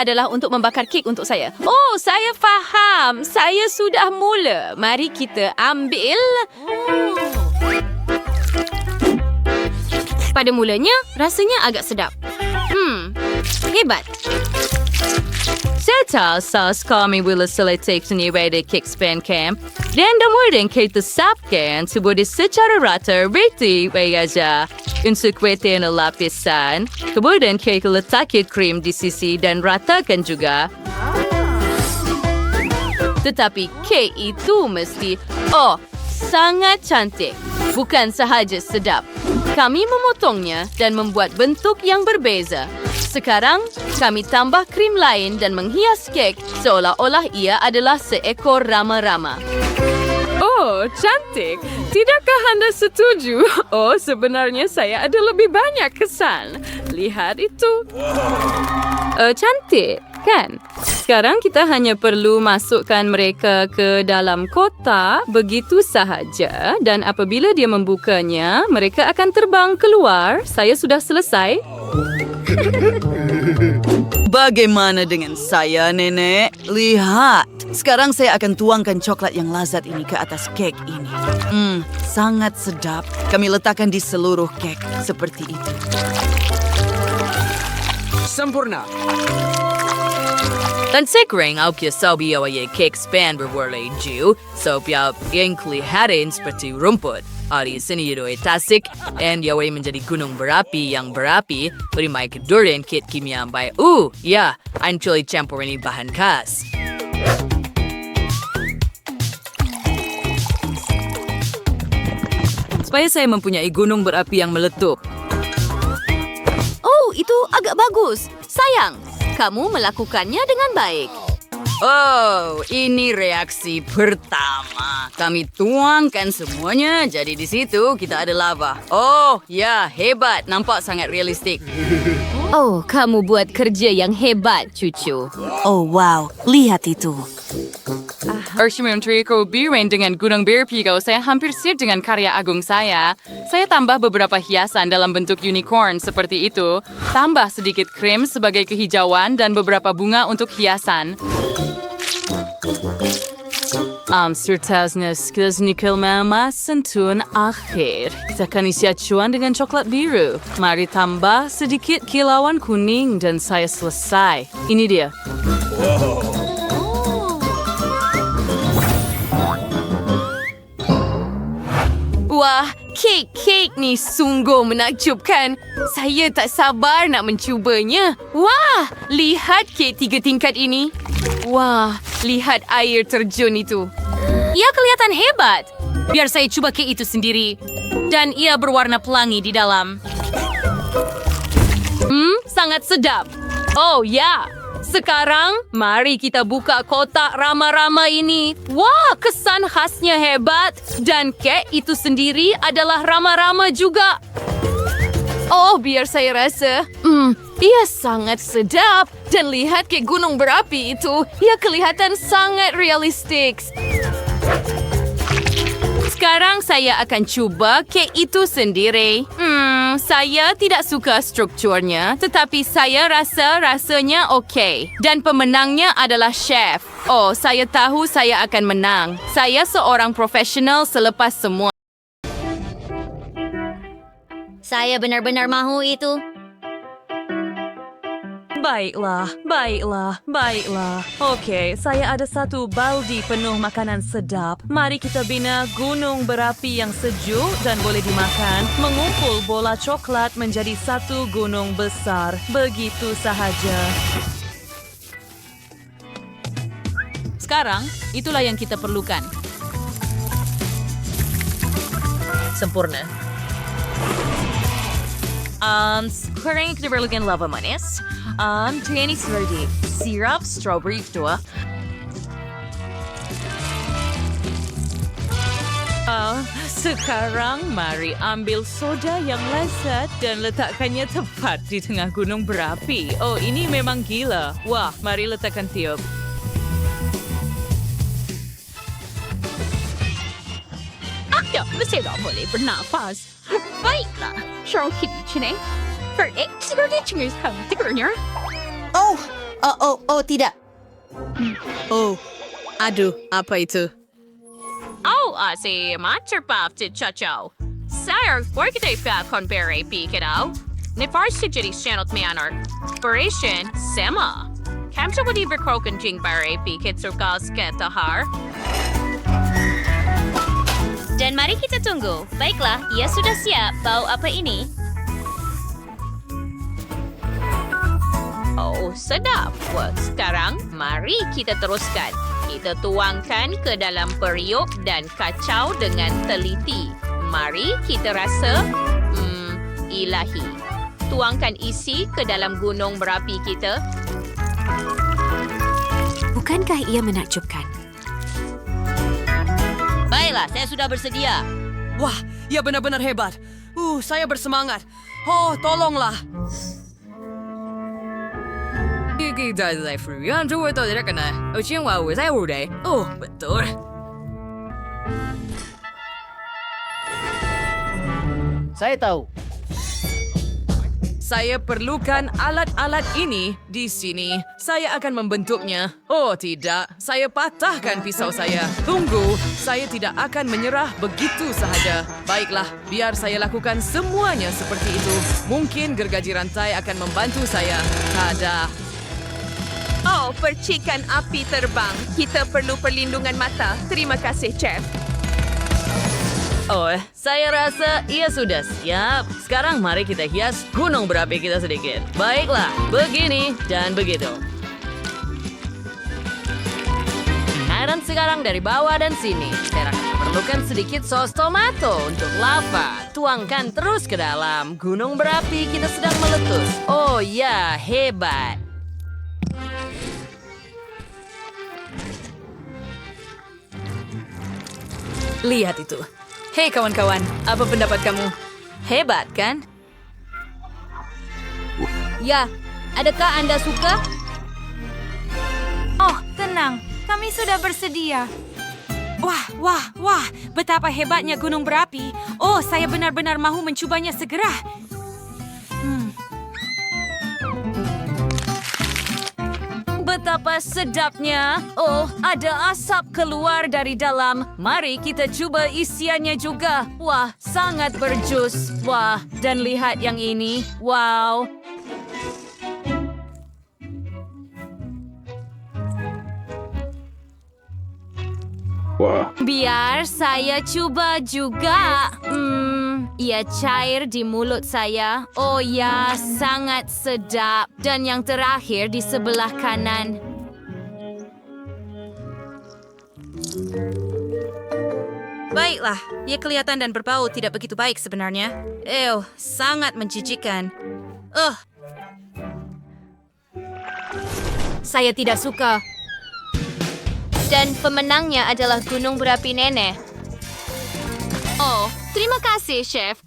adalah untuk membakar kek untuk saya. Oh, saya faham. Saya sudah mula. Mari kita ambil. Pada mulanya, rasanya agak sedap. Hebat. Saya tahu saus kami boleh selesai dari kek Spam dan kemudian kita sapkan sebuah secara rata reti aja. Untuk kuetan lapisan, kemudian kita letakkan krim di sisi dan ratakan juga. Tetapi kek itu mesti, sangat cantik. Bukan sahaja sedap. Kami memotongnya dan membuat bentuk yang berbeza. Sekarang, kami tambah krim lain dan menghias kek seolah-olah ia adalah seekor rama-rama. Oh, cantik. Tidakkah Anda setuju? Oh, sebenarnya saya ada lebih banyak kesan. Lihat itu. Cantik, kan? Sekarang kita hanya perlu masukkan mereka ke dalam kotak begitu sahaja dan apabila dia membukanya, mereka akan terbang keluar. Saya sudah selesai. Bagaimana dengan saya, Nenek? Lihat. Sekarang saya akan tuangkan coklat yang lazat ini ke atas kek ini. Sangat sedap. Kami letakkan di seluruh kek seperti itu. Sempurna. Dan sekarang aku sabi awalnya kek Spam berwarna hijau, supaya yang kelihatan seperti rumput. Di sini itu tasik, dan yawai menjadi gunung berapi yang berapi, beri kedurian kit kimia yang baik. Ya, actually campur ini bahan khas. Supaya saya mempunyai gunung berapi yang meletup. Oh, itu agak bagus. Sayang, kamu melakukannya dengan baik. Oh, ini reaksi pertama. Kami tuangkan semuanya, jadi di situ kita ada lava. Oh, ya, hebat. Nampak sangat realistik. Oh, kamu buat kerja yang hebat, cucu. Oh, wow. Lihat itu. Menteri biruan dengan gunung berpigo, saya hampir siap dengan karya agung saya. Saya tambah beberapa hiasan dalam bentuk unicorn seperti itu. Tambah sedikit krim sebagai kehijauan dan beberapa bunga untuk hiasan. Sertasnya nikel mama sentun akhir. Kita akan isi acuan dengan coklat biru. Mari tambah sedikit kilauan kuning dan saya selesai. Ini dia. Wah, kek ni sungguh menakjubkan. Saya tak sabar nak mencubanya. Wah, lihat kek 3 tingkat ini. Wah, lihat air terjun itu. Ia kelihatan hebat. Biar saya cuba kek itu sendiri. Dan ia berwarna pelangi di dalam. Sangat sedap. Oh ya, sekarang mari kita buka kotak rama-rama ini. Wah, kesan khasnya hebat. Dan kek itu sendiri adalah rama-rama juga. Oh, biar saya rasa. Ia sangat sedap. Dan lihat kek gunung berapi itu. Ia kelihatan sangat realistik. Sekarang saya akan cuba kek itu sendiri. Saya tidak suka strukturnya, tetapi saya rasa rasanya okey. Dan pemenangnya adalah chef. Oh, saya tahu saya akan menang. Saya seorang profesional selepas semua. Saya benar-benar mahu itu. Baiklah. Okey, saya ada satu baldi penuh makanan sedap. Mari kita bina gunung berapi yang sejuk dan boleh dimakan. Mengumpul bola coklat menjadi satu gunung besar. Begitu sahaja. Sekarang, itulah yang kita perlukan. Sempurna. Sekarang kita perlukan lava manis. Ini seperti sirap strawberry kedua. Sekarang mari ambil soda yang lezat dan letakkannya tepat di tengah gunung berapi. Oh, ini memang gila. Wah, mari letakkan tiup. Ya, saya tak boleh bernafas. Baiklah, Charles Kitchen. Seperti cengar dengarnya. Oh, Tidak. Oh, aduh, apa itu? Oh, si Masterpuff to Chacho. Sire, where could I find Conberry Beacon? Ni first jadi channel manner. Operation Sema. Kamsa would even croak and jingberry beacon surgas get the har. Dan mari kita tunggu. Baiklah, ia sudah siap. Bau apa ini? Oh, sedap. Wah, sekarang mari kita teruskan. Kita tuangkan ke dalam periuk dan kacau dengan teliti. Mari kita rasa, ilahi. Tuangkan isi ke dalam gunung berapi kita. Bukankah ia menakjubkan? Baiklah, saya sudah bersedia. Wah, ia benar-benar hebat. Saya bersemangat. Oh, tolonglah. Oh, betul. Saya tahu. Saya perlukan alat-alat ini di sini. Saya akan membentuknya. Oh tidak, saya patahkan pisau saya. Tunggu, saya tidak akan menyerah begitu sahaja. Baiklah, biar saya lakukan semuanya seperti itu. Mungkin gergaji rantai akan membantu saya. Tada. Oh, percikan api terbang. Kita perlu perlindungan mata. Terima kasih, Chef. Oh, saya rasa ia sudah siap. Sekarang mari kita hias gunung berapi kita sedikit. Baiklah, begini dan begitu. Nah, dan sekarang dari bawah dan sini. Saya akan perlukan sedikit sos tomato untuk lava. Tuangkan terus ke dalam. Gunung berapi kita sedang meletus. Oh ya, hebat. Lihat itu. Hei kawan-kawan, apa pendapat kamu? Hebat kan? Ya, adakah Anda suka? Oh, tenang. Kami sudah bersedia. Wah, betapa hebatnya gunung berapi. Oh, saya benar-benar mahu mencubanya segera. Betapa sedapnya. Oh, ada asap keluar dari dalam. Mari kita coba isiannya juga. Wah, sangat berjus. Wah, dan lihat yang ini. Wow. Biar saya coba juga. Ia cair di mulut saya. Oh ya, sangat sedap. Dan yang terakhir di sebelah kanan. Baiklah, ia kelihatan dan berbau tidak begitu baik sebenarnya. Sangat menjijikan. Saya tidak suka. Dan pemenangnya adalah gunung berapi nenek. Oh, terima kasih, Chef.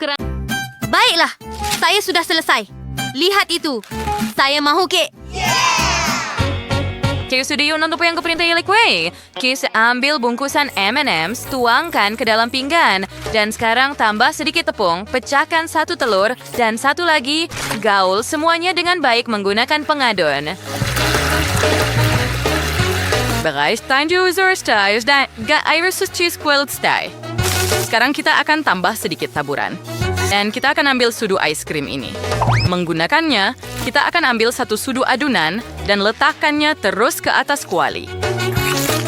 Baiklah, saya sudah selesai. Lihat itu. Saya mahu kek. Kayu sudah yun untuk yang keperintah ilik kue. Kayu ambil bungkusan M&M's, tuangkan ke dalam pinggan. Dan sekarang tambah sedikit tepung, pecahkan satu telur, dan satu lagi, gaul semuanya dengan baik menggunakan pengadon. Bereich dein user style dan iris cheese quilt style. Sekarang kita akan tambah sedikit taburan. Dan kita akan ambil sudu ice cream ini. Menggunakannya, kita akan ambil satu sudu adunan dan letakkannya terus ke atas kuali.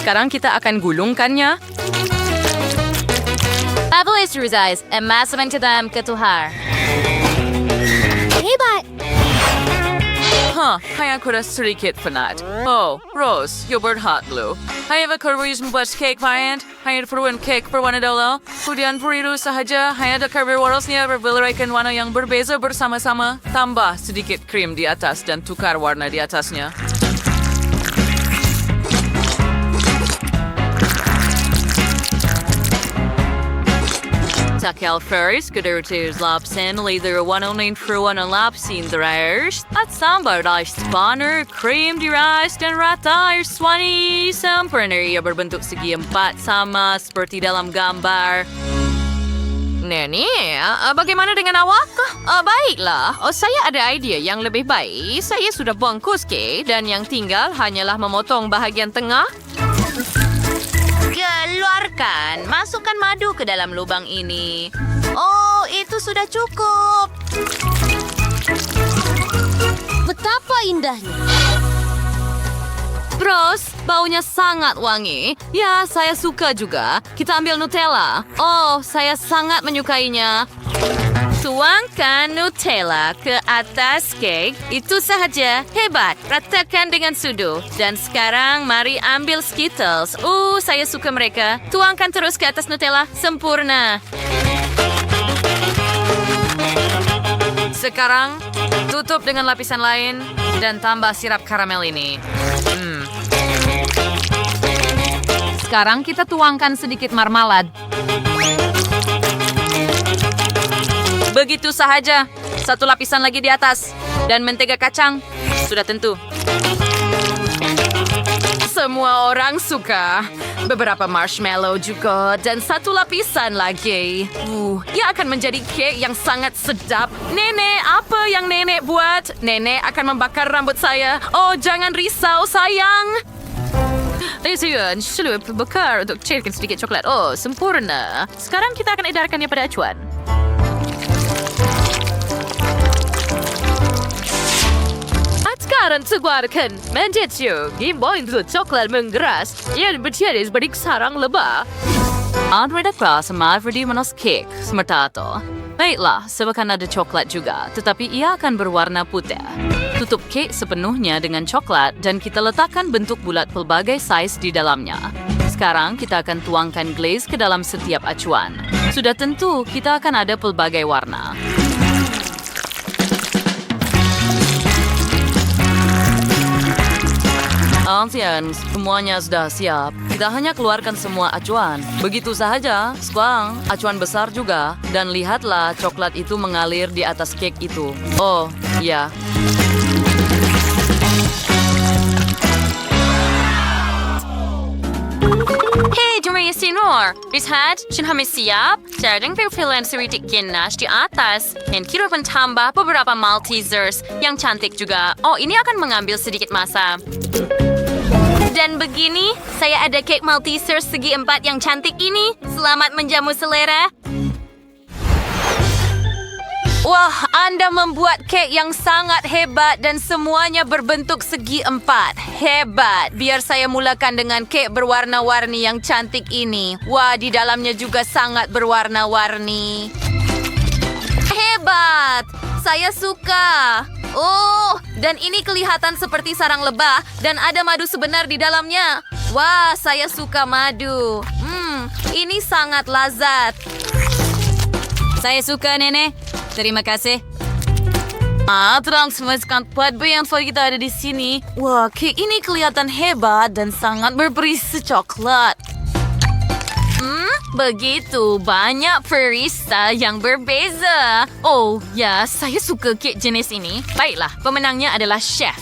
Sekarang kita akan gulungkannya. Fabulous Ruzais, emasmen ke dalam ketuhar. Hebat! Kaya ko na sedikit penat. Oh, Rose, you berhak lo. Hay ako membuat cake variant. Hay perluan cake berwarna dola. Kemudian periru sahaja. Hay ada carbowarosnya berbelaikan warna yang berbeza bersama-sama. Tambah sedikit krim di atas dan tukar warna di atasnya. Takel first, gedurtus lapsen, leather 109 for 1 lapsin dryers. At sambar rice spawner, cream di rice, dan rata air swani. Sempurna ia berbentuk segi 4 sama seperti dalam gambar. Nene, bagaimana dengan awak? Baiklah, saya ada idea yang lebih baik. Saya sudah bungkus kek dan yang tinggal hanyalah memotong bahagian tengah. Keluarkan. Masukkan madu ke dalam lubang ini. Oh, itu sudah cukup. Betapa indahnya. Bros, baunya sangat wangi. Ya, saya suka juga. Kita ambil Nutella. Oh, saya sangat menyukainya. Tuangkan Nutella ke atas kek. Itu sahaja. Hebat. Ratakan dengan sudu. Dan sekarang mari ambil Skittles. Saya suka mereka. Tuangkan terus ke atas Nutella. Sempurna. Sekarang, tutup dengan lapisan lain dan tambah sirap karamel ini. Sekarang kita tuangkan sedikit marmalad. Begitu sahaja. Satu lapisan lagi di atas. Dan mentega kacang. Sudah tentu. Semua orang suka. Beberapa marshmallow juga. Dan satu lapisan lagi. Ia akan menjadi kek yang sangat sedap. Nenek, apa yang nenek buat? Nenek akan membakar rambut saya. Oh, jangan risau, sayang. Lesian, selup bakar untuk cairkan sedikit coklat. Oh, sempurna. Sekarang kita akan edarkannya pada acuan. Sekarang keluarkan menjeju. Gimbal itu coklat mengeras yang bertiada seperti sarang lebah. Ada kelas Marvedi manos cake semertato. Baiklah, sebabkan ada coklat juga, tetapi ia akan berwarna putih. Tutup kek sepenuhnya dengan coklat dan kita letakkan bentuk bulat pelbagai saiz di dalamnya. Sekarang kita akan tuangkan glaze ke dalam setiap acuan. Sudah tentu kita akan ada pelbagai warna. Antian, semuanya sudah siap. Kita hanya keluarkan semua acuan. Begitu sahaja. Sekarang, acuan besar juga. Dan lihatlah coklat itu mengalir di atas kek itu. Oh, ya. Hei, Jumaya Sinor. Lihat, kami siap. Sedang perfilan sedikit ganache di atas. Dan kita akan tambah beberapa Maltesers yang cantik juga. Oh, ini akan mengambil sedikit masa. Dan begini, saya ada kek Malteser segi 4 yang cantik ini. Selamat menjamu selera. Wah, Anda membuat kek yang sangat hebat dan semuanya berbentuk segi 4. Hebat. Biar saya mulakan dengan kek berwarna-warni yang cantik ini. Wah, di dalamnya juga sangat berwarna-warni. Hebat. Saya suka. Oh, dan ini kelihatan seperti sarang lebah dan ada madu sebenar di dalamnya. Wah, saya suka madu. Ini sangat lazat. Saya suka, Nenek. Terima kasih. Terang semaskan buat yang kita ada di sini. Wah, kek ini kelihatan hebat dan sangat berberisi coklat. Begitu banyak perisa yang berbeza. Oh, ya, saya suka kek jenis ini. Baiklah, pemenangnya adalah chef.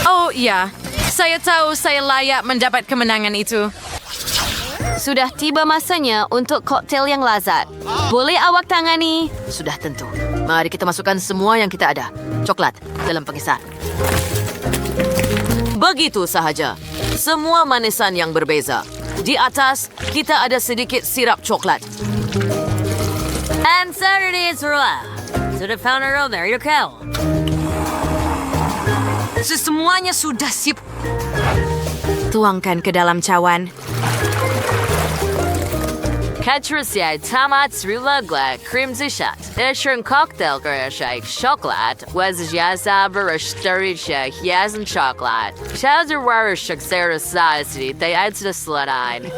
Oh, ya. Saya tahu saya layak mendapat kemenangan itu. Sudah tiba masanya untuk koktail yang lazat. Boleh awak tangani? Sudah tentu. Mari kita masukkan semua yang kita ada. Coklat dalam pengisar. Begitu sahaja. Semua manisan yang berbeza. Di atas, kita ada sedikit sirap coklat. And Saturday is raw. Sudah found a row there, you go. Semuanya sudah sip. Tuangkan ke dalam cawan. Katrusya tamat srilagla cream zishat. Ishern cocktail gershak chocolate was yaza berishterisha hiazen chocolate. Shazer warishak serasasi they add to the slide.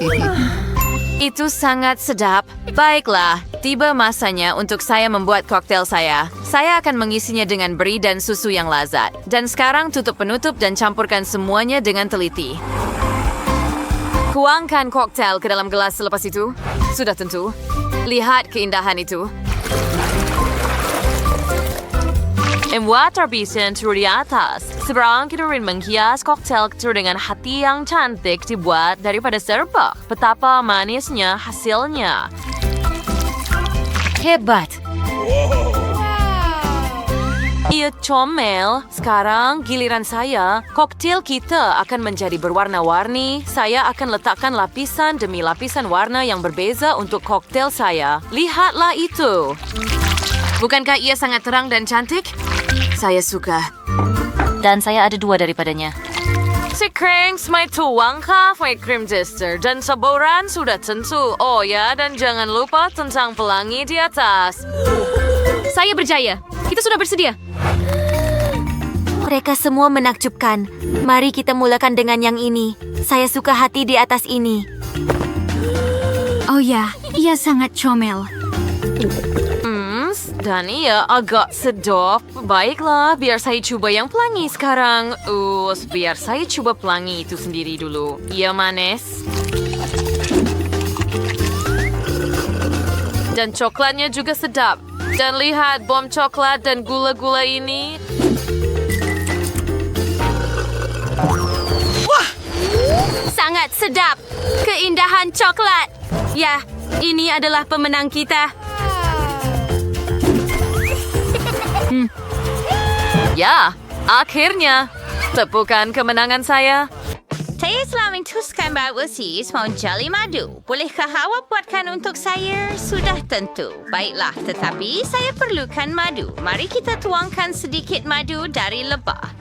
Itu sangat sedap. Baiklah, tiba masanya untuk saya membuat koktail saya. Saya akan mengisinya dengan beri dan susu yang lazat. Dan sekarang tutup penutup dan campurkan semuanya dengan teliti. Tuangkan koktail ke dalam gelas selepas itu. Sudah tentu. Lihat keindahan itu. Water bisa turun di atas. Sekarang kita ingin menghias koktail itu dengan hati yang cantik dibuat daripada serbuk. Betapa manisnya hasilnya. Hebat. Ia comel. Sekarang giliran saya. Koktail kita akan menjadi berwarna-warni. Saya akan letakkan lapisan demi lapisan warna yang berbeza untuk koktail saya. Lihatlah itu. Bukankah ia sangat terang dan cantik? Saya suka. Dan saya ada 2 daripadanya. Si Cranks, may tuwang ka, may cream tester, dan saboran sudah tentu. Oh ya, dan jangan lupa tentang pelangi di atas. Saya berjaya. Kita sudah bersedia. Mereka semua menakjubkan. Mari kita mulakan dengan yang ini. Saya suka hati di atas ini. Oh ya, ia sangat comel. Dan ia agak sedap. Baiklah, biar saya cuba yang pelangi sekarang. Biar saya cuba pelangi itu sendiri dulu. Ia manis. Dan coklatnya juga sedap. Dan lihat bom coklat dan gula-gula ini. Sangat sedap. Keindahan coklat. Ya, ini adalah pemenang kita. Ya, akhirnya. Tepukan kemenangan saya. Saya telah memutuskan bahawa sis mau jali madu. Bolehkah awak buatkan untuk saya? Sudah tentu. Baiklah, tetapi saya perlukan madu. Mari kita tuangkan sedikit madu dari lebah.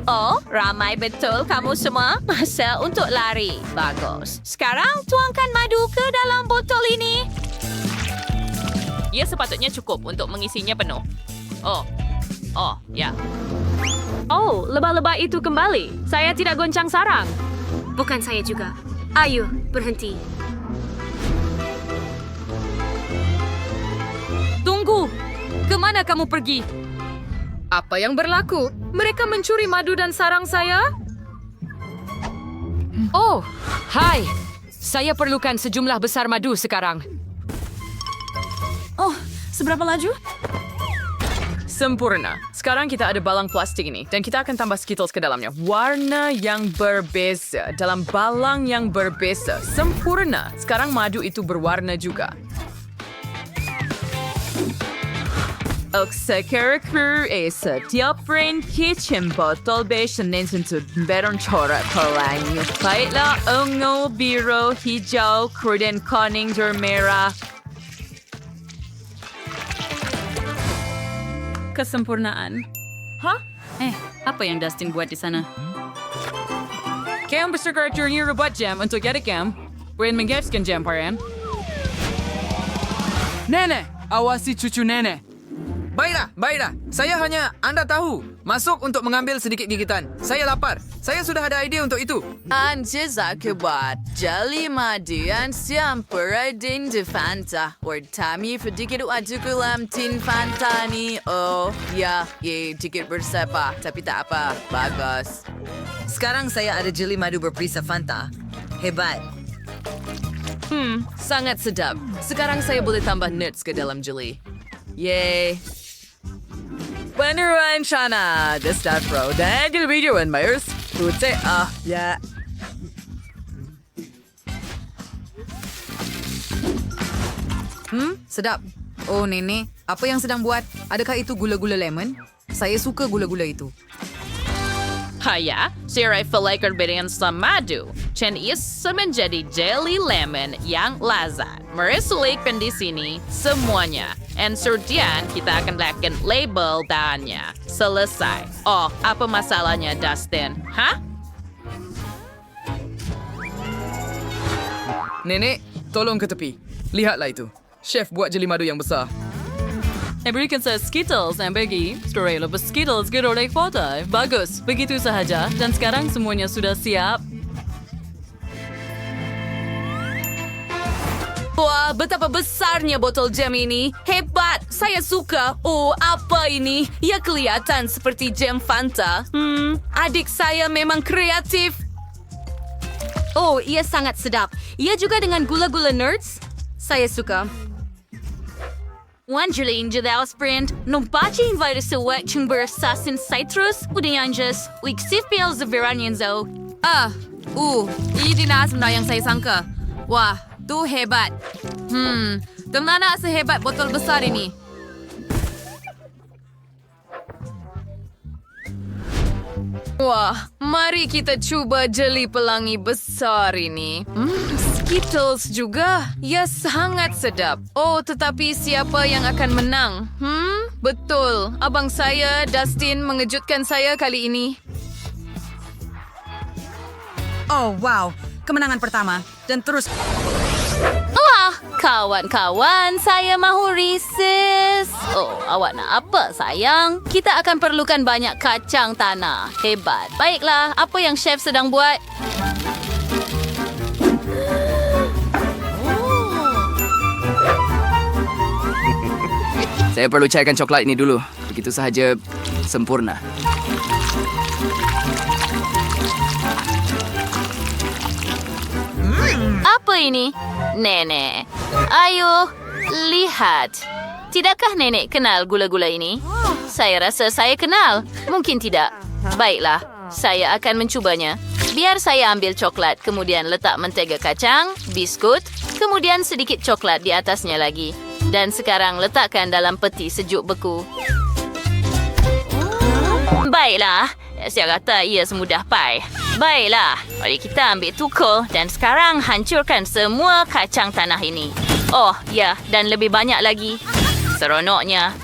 Oh, ramai betul kamu semua. Masa untuk lari. Bagus. Sekarang tuangkan madu ke dalam botol ini. Ia sepatutnya cukup untuk mengisinya penuh. Oh, ya. Oh, lebah-lebah itu kembali. Saya tidak goncang sarang. Bukan saya juga. Ayo, berhenti. Tunggu. Kemana kamu pergi? Apa yang berlaku? Mereka mencuri madu dan sarang saya? Oh, hai. Saya perlukan sejumlah besar madu sekarang. Oh, seberapa laju? Sempurna. Sekarang kita ada balang plastik ini dan kita akan tambah Skittles ke dalamnya. Warna yang berbeza dalam balang yang berbeza. Sempurna. Sekarang madu itu berwarna juga. Sekarang setiap brand kitchen botol beige dan tentu meron corak pelangi. Baiklah, ungu, biru, hijau, kuning, kuning, dan merah. Kesempurnaan. Apa yang Dustin buat di sana? Kaya ang bersekartur niyo robot jam untuk get jam. We're menggeskan jam paren. Nenek, awasi cucu nenek. Baiklah. Saya hanya Anda tahu. Masuk untuk mengambil sedikit gigitan. Saya lapar. Saya sudah ada ide untuk itu. Antes aku buat jeli madu yang siampura din de Fanta. Tami sedikit waktu kolam tin Fanta ni. Oh, ya, dikit bersepah. Tapi tak apa. Bagus. Sekarang saya ada jeli madu berperisa Fanta. Hebat. Sangat sedap. Sekarang saya boleh tambah nuts ke dalam jeli. Yeay. Beneran sana, the Star Pro dan the video and Myers. Putih, ya. Sedap. Oh, Nenek, apa yang sedang buat? Adakah itu gula-gula lemon? Saya suka gula-gula itu. Haya, saya felaker berian sama madu. Dan ia menjadi jelly lemon yang lazat. Meresulikan di sini semuanya. And kemudian kita akan lakukan label bahannya. Selesai. Oh, apa masalahnya, Dustin? Hah? Nenek, tolong ke tepi. Lihatlah itu. Chef buat jeli madu yang besar. Berikan saya Skittles yang bagi. Sekarang lepas Skittles ke oleh foto. Bagus, begitu sahaja. Dan sekarang semuanya sudah siap. Wah, betapa besarnya botol jam ini. Hebat, saya suka. Oh, apa ini? Ia kelihatan seperti jam Fanta. Adik saya memang kreatif. Oh, ia sangat sedap. Ia juga dengan gula-gula nerds. Saya suka. Wanjali Injadaos friend, nung bachi invite sa wet chamber assassin citrus, udianjas, week sifil sa Veranianzo. Ini na yang saya sangka. Wah, tu hebat. Kemana sehebat botol besar ini? Wah, mari kita cuba jeli pelangi besar ini. Skittles juga. Ya, sangat sedap. Oh, tetapi siapa yang akan menang? Betul. Abang saya, Dustin, mengejutkan saya kali ini. Oh, wow. Kemenangan pertama. Dan terus... Wah, kawan-kawan, saya mahu Reese's. Oh, awak nak apa, sayang? Kita akan perlukan banyak kacang tanah. Hebat. Baiklah, apa yang chef sedang buat? Saya perlu cairkan coklat ini dulu. Begitu sahaja sempurna. Apa ini? Nenek. Ayo, lihat. Tidakkah nenek kenal gula-gula ini? Saya rasa saya kenal. Mungkin tidak. Baiklah, saya akan mencubanya. Biar saya ambil coklat, kemudian letak mentega kacang, biskut, kemudian sedikit coklat di atasnya lagi. Dan sekarang letakkan dalam peti sejuk beku. Baiklah, saya kata ia semudah pai. Baiklah, mari kita ambil tukul dan sekarang hancurkan semua kacang tanah ini. Oh, ya, dan lebih banyak lagi. Seronoknya.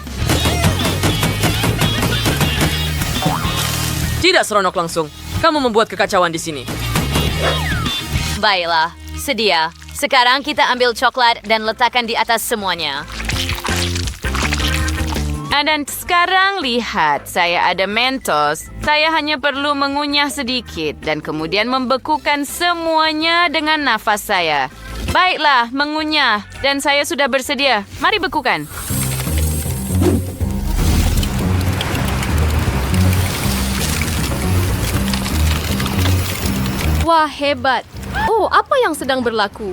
Tidak seronok langsung. Kamu membuat kekacauan di sini. Baiklah, sedia. Sekarang kita ambil coklat dan letakkan di atas semuanya. Dan sekarang lihat, saya ada Mentos. Saya hanya perlu mengunyah sedikit dan kemudian membekukan semuanya dengan nafas saya. Baiklah, mengunyah. Dan saya sudah bersedia. Mari bekukan. Wah, hebat. Oh, apa yang sedang berlaku?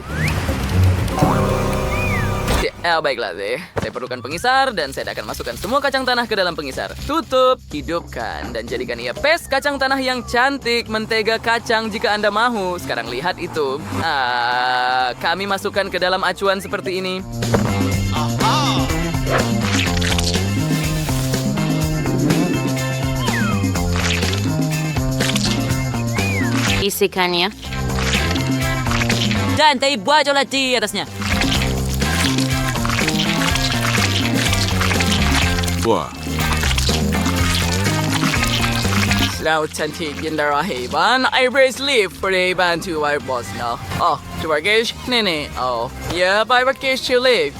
Baiklah, saya perlukan pengisar dan saya akan masukkan semua kacang tanah ke dalam pengisar. Tutup, hidupkan, dan jadikan ia pes kacang tanah yang cantik, mentega kacang jika Anda mahu. Sekarang lihat itu. Kami masukkan ke dalam acuan seperti ini. Isikannya. Dan saya buat coklat di atasnya. Wah. Laut cantik yang darah heban. I raise leaf for the heban to our boss now. Oh, to Rakesh? Nenek. Oh, yeah, by Rakesh to leave.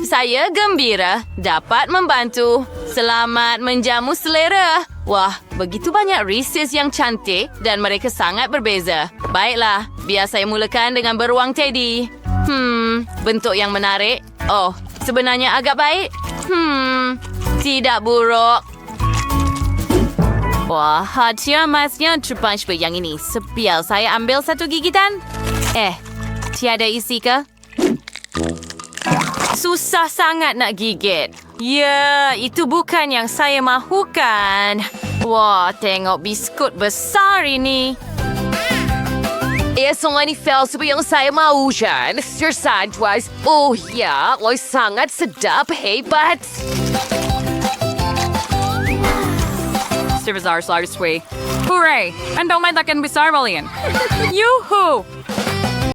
Saya gembira dapat membantu. Selamat menjamu selera. Wah, begitu banyak Reese's yang cantik dan mereka sangat berbeza. Baiklah, biar saya mulakan dengan beruang Teddy. Bentuk yang menarik. Oh, sebenarnya agak baik. Tidak buruk. Wah, hati emasnya terpanch yang ini. Biar saya ambil satu gigitan. Tiada isi ke? Susah sangat nak gigit. Ya, itu bukan yang saya mahukan. Wah, tengok biskut besar ini. Semua ini falsu yang saya mahu, Jan. Sir Sandwich. Oh ya, lo sangat sedap, hebat. Sir Bizarre Slart's way. Hooray! Anda may takin besar balian. Yuhu!